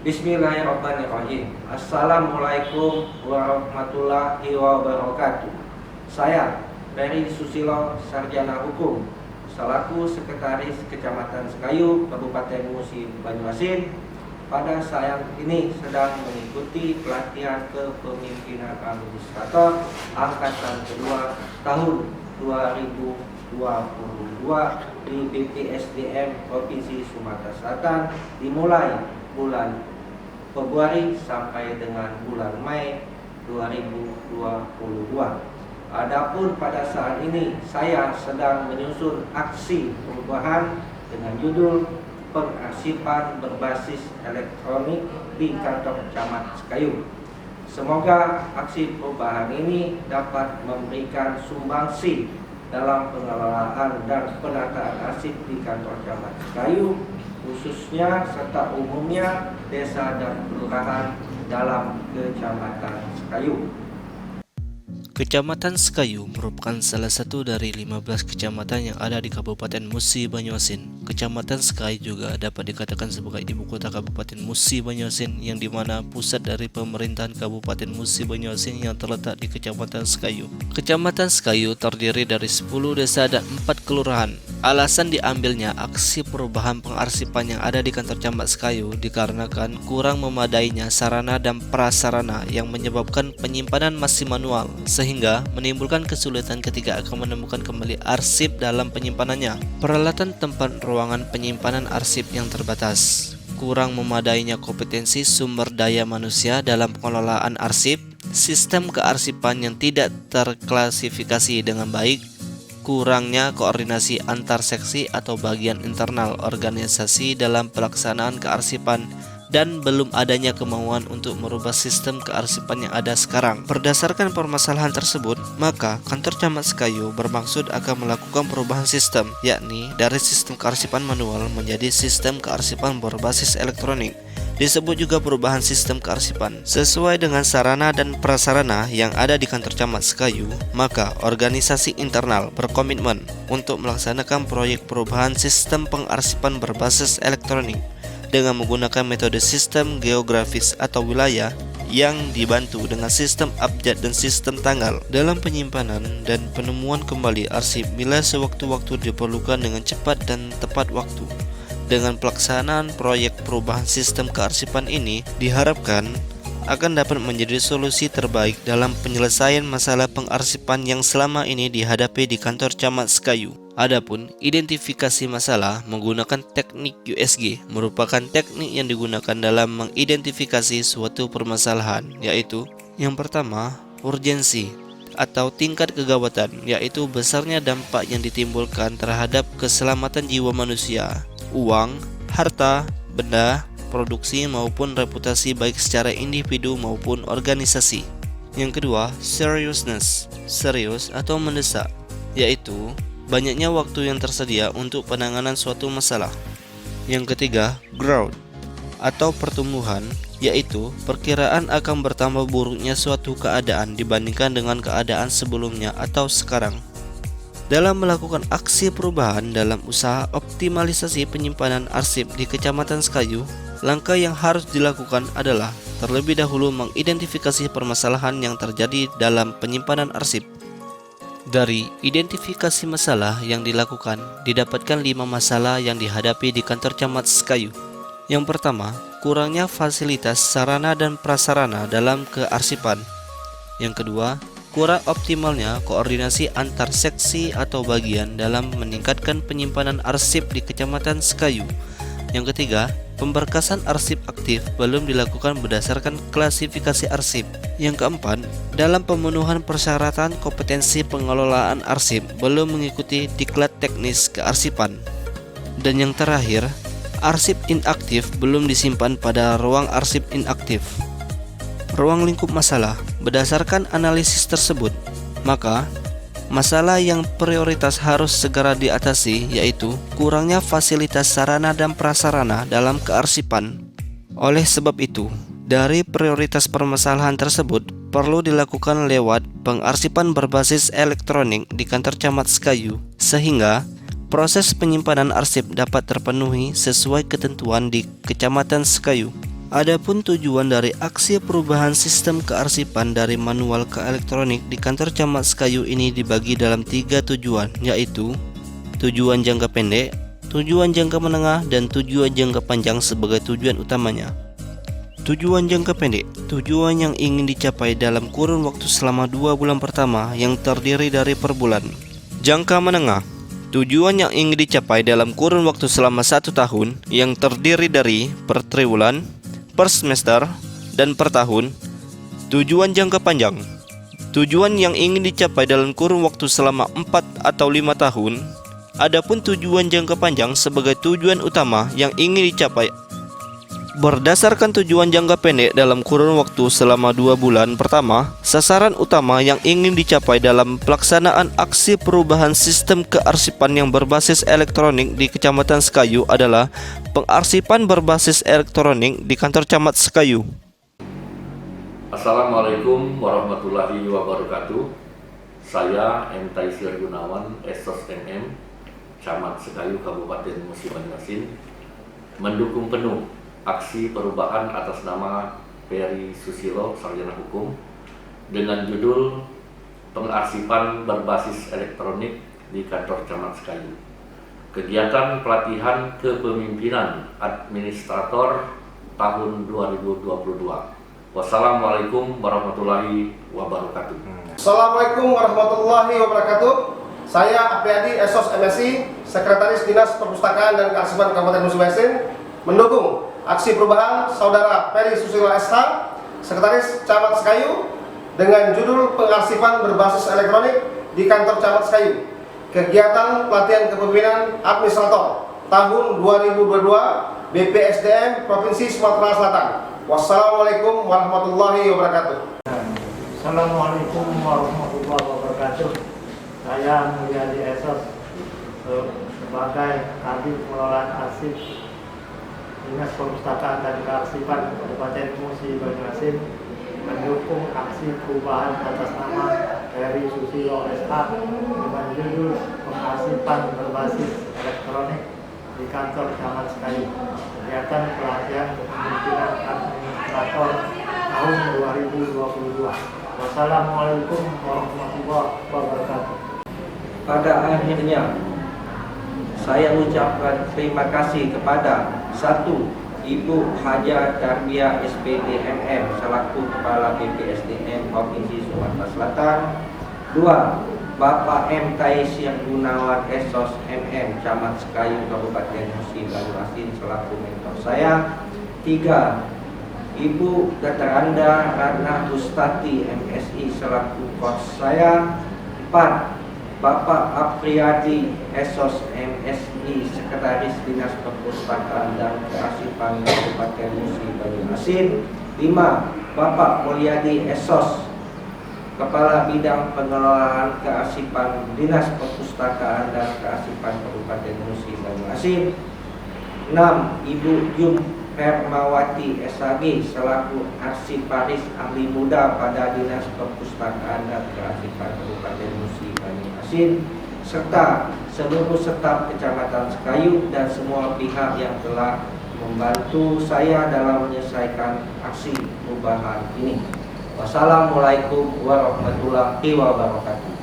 Bismillahirrahmanirrahim. Assalamualaikum warahmatullahi wabarakatuh. Saya Ferry Susilo, Sarjana Hukum, selaku Sekretaris Kecamatan Sekayu, Kabupaten Musi Banyuasin, pada saat ini sedang mengikuti pelatihan kepemimpinan administrator angkatan kedua tahun 2022 di BPSDM Provinsi Sumatera Selatan, dimulai bulan Februari sampai dengan bulan Mei 2022. Adapun pada saat ini saya sedang menyusun aksi perubahan dengan judul pengarsipan berbasis elektronik di kantor camat Sekayu. Semoga aksi perubahan ini dapat memberikan sumbangsi dalam pengelolaan dan penataan arsip di kantor camat Sekayu, khususnya serta umumnya desa dan kelurahan dalam kecamatan Sekayu. Kecamatan Sekayu merupakan salah satu dari 15 kecamatan yang ada di Kabupaten Musi Banyuasin. Kecamatan Sekayu juga dapat dikatakan sebagai ibu kota Kabupaten Musi Banyuasin, yang dimana pusat dari pemerintahan Kabupaten Musi Banyuasin yang terletak di Kecamatan Sekayu. Kecamatan Sekayu terdiri dari 10 desa dan 4 kelurahan. Alasan diambilnya aksi perubahan pengarsipan yang ada di kantor camat Sekayu dikarenakan kurang memadainya sarana dan prasarana yang menyebabkan penyimpanan masih manual, sehingga menimbulkan kesulitan ketika akan menemukan kembali arsip dalam penyimpanannya. Peralatan tempat ruangan penyimpanan arsip yang terbatas, kurang memadainya kompetensi sumber daya manusia dalam pengelolaan arsip, sistem kearsipan yang tidak terklasifikasi dengan baik, kurangnya koordinasi antar seksi atau bagian internal organisasi dalam pelaksanaan kearsipan, dan belum adanya kemauan untuk merubah sistem kearsipan yang ada sekarang. Berdasarkan permasalahan tersebut, maka kantor camat Sekayu bermaksud akan melakukan perubahan sistem, yakni dari sistem kearsipan manual menjadi sistem kearsipan berbasis elektronik. Disebut juga perubahan sistem kearsipan. Sesuai dengan sarana dan prasarana yang ada di kantor camat Sekayu, maka organisasi internal berkomitmen untuk melaksanakan proyek perubahan sistem pengarsipan berbasis elektronik dengan menggunakan metode sistem geografis atau wilayah yang dibantu dengan sistem abjad dan sistem tanggal dalam penyimpanan dan penemuan kembali arsip bila sewaktu-waktu diperlukan dengan cepat dan tepat waktu. Dengan pelaksanaan proyek perubahan sistem kearsipan ini diharapkan akan dapat menjadi solusi terbaik dalam penyelesaian masalah pengarsipan yang selama ini dihadapi di kantor camat Sekayu. Adapun identifikasi masalah menggunakan teknik USG merupakan teknik yang digunakan dalam mengidentifikasi suatu permasalahan, yaitu yang pertama, urgensi atau tingkat kegawatan, yaitu besarnya dampak yang ditimbulkan terhadap keselamatan jiwa manusia, uang, harta, benda, produksi maupun reputasi baik secara individu maupun organisasi. Yang kedua, seriousness, serius atau mendesak, yaitu banyaknya waktu yang tersedia untuk penanganan suatu masalah. Yang ketiga, growth atau pertumbuhan, yaitu perkiraan akan bertambah buruknya suatu keadaan dibandingkan dengan keadaan sebelumnya atau sekarang. Dalam melakukan aksi perubahan dalam usaha optimalisasi penyimpanan arsip di Kecamatan Sekayu, langkah yang harus dilakukan adalah terlebih dahulu mengidentifikasi permasalahan yang terjadi dalam penyimpanan arsip. Dari identifikasi masalah yang dilakukan, didapatkan 5 masalah yang dihadapi di kantor camat Sekayu. Yang pertama, kurangnya fasilitas sarana dan prasarana dalam kearsipan. Yang kedua, kurang optimalnya koordinasi antar seksi atau bagian dalam meningkatkan penyimpanan arsip di Kecamatan Sekayu. Yang ketiga, pemberkasan arsip aktif belum dilakukan berdasarkan klasifikasi arsip. Yang keempat, dalam pemenuhan persyaratan kompetensi pengelolaan arsip belum mengikuti diklat teknis kearsipan. Dan yang terakhir, arsip inaktif belum disimpan pada ruang arsip inaktif. Ruang lingkup masalah. Berdasarkan analisis tersebut, maka masalah yang prioritas harus segera diatasi yaitu kurangnya fasilitas sarana dan prasarana dalam kearsipan. Oleh sebab itu, dari prioritas permasalahan tersebut perlu dilakukan lewat pengarsipan berbasis elektronik di kantor camat Sekayu, sehingga proses penyimpanan arsip dapat terpenuhi sesuai ketentuan di Kecamatan Sekayu. Adapun tujuan dari aksi perubahan sistem kearsipan dari manual ke elektronik di kantor Camat Sekayu ini dibagi dalam 3 tujuan, yaitu tujuan jangka pendek, tujuan jangka menengah, dan tujuan jangka panjang sebagai tujuan utamanya. Tujuan jangka pendek, tujuan yang ingin dicapai dalam kurun waktu selama 2 bulan pertama yang terdiri dari per bulan. Jangka menengah, tujuan yang ingin dicapai dalam kurun waktu selama 1 tahun yang terdiri dari per triwulan, per semester, dan per tahun. Tujuan jangka panjang, tujuan yang ingin dicapai dalam kurun waktu selama 4 atau 5 tahun. Adapun tujuan jangka panjang sebagai tujuan utama yang ingin dicapai berdasarkan tujuan jangka pendek dalam kurun waktu selama 2 bulan pertama. Sasaran utama yang ingin dicapai dalam pelaksanaan aksi perubahan sistem kearsipan yang berbasis elektronik di Kecamatan Sekayu adalah pengarsipan berbasis elektronik di kantor Camat Sekayu. Assalamualaikum warahmatullahi wabarakatuh. Saya M. Taisir Gunawan, Esos MM, Camat Sekayu Kabupaten Musi Banyuasin, mendukung penuh aksi perubahan atas nama Peri Susilo, Sarjana Hukum, dengan judul Pengarsipan Berbasis Elektronik di Kantor Camat Sekayu. Kegiatan pelatihan kepemimpinan administrator tahun 2022. Wassalamualaikum warahmatullahi wabarakatuh. Assalamualaikum warahmatullahi wabarakatuh. Saya Apriadi Esos MSI, Sekretaris Dinas Perpustakaan dan Kearsipan Kabupaten Musi Banyuasin, mendukung aksi perubahan Saudara Peri Susilo SH, Sekretaris Camat Sekayu, dengan judul Pengarsipan Berbasis Elektronik di Kantor Camat Sekayu. Kegiatan pelatihan kepemimpinan administrator tahun 2022 BPSDM Provinsi Sumatera Selatan. Wassalamualaikum warahmatullahi wabarakatuh. Assalamualaikum warahmatullahi wabarakatuh. Saya Mulyadi Esos sebagai Kabid Pengelolaan Arsip Dinas Perpustakaan dan Kearsipan Kabupaten Musi Banyuasin, mendukung aksi perubahan atas nama Peri Susilo SH dengan judul Pengarsipan Berbasis Elektronik di Kantor Camat Sekayu. Kegiatan pelatihan kepemimpinan administrator tahun 2022. Wassalamualaikum warahmatullahi wabarakatuh. Pada akhirnya, saya ucapkan terima kasih kepada 1. Ibu Haja Tarbiyah SPD MM selaku Kepala BPSDM Provinsi Sumatera Selatan. 2. Bapak M. Taisir Gunawan Esos MM Camat Sekayu Kabupaten Musi Banyuasin selaku mentor saya. 3. Ibu Dataranda Ratna Ustati MSI selaku coach saya. 4. Bapak Apriadi Esos MSI Sekretaris Dinas Perpustakaan dan Kearsipan Kabupaten Musi Banyuasin. 5. Bapak Mulyadi Esos Kepala Bidang Pengelolaan Kearsipan Dinas Perpustakaan dan Kearsipan Kabupaten Musi Banyuasin. 6. Ibu Jum Hermawati SAG selaku Arsiparis Ahli Muda pada Dinas Perpustakaan dan Kearsipan Kabupaten Musi Banyuasin, serta seluruh staf Kecamatan Sekayu dan semua pihak yang telah membantu saya dalam menyelesaikan aksi perubahan ini. Wassalamualaikum warahmatullahi wabarakatuh.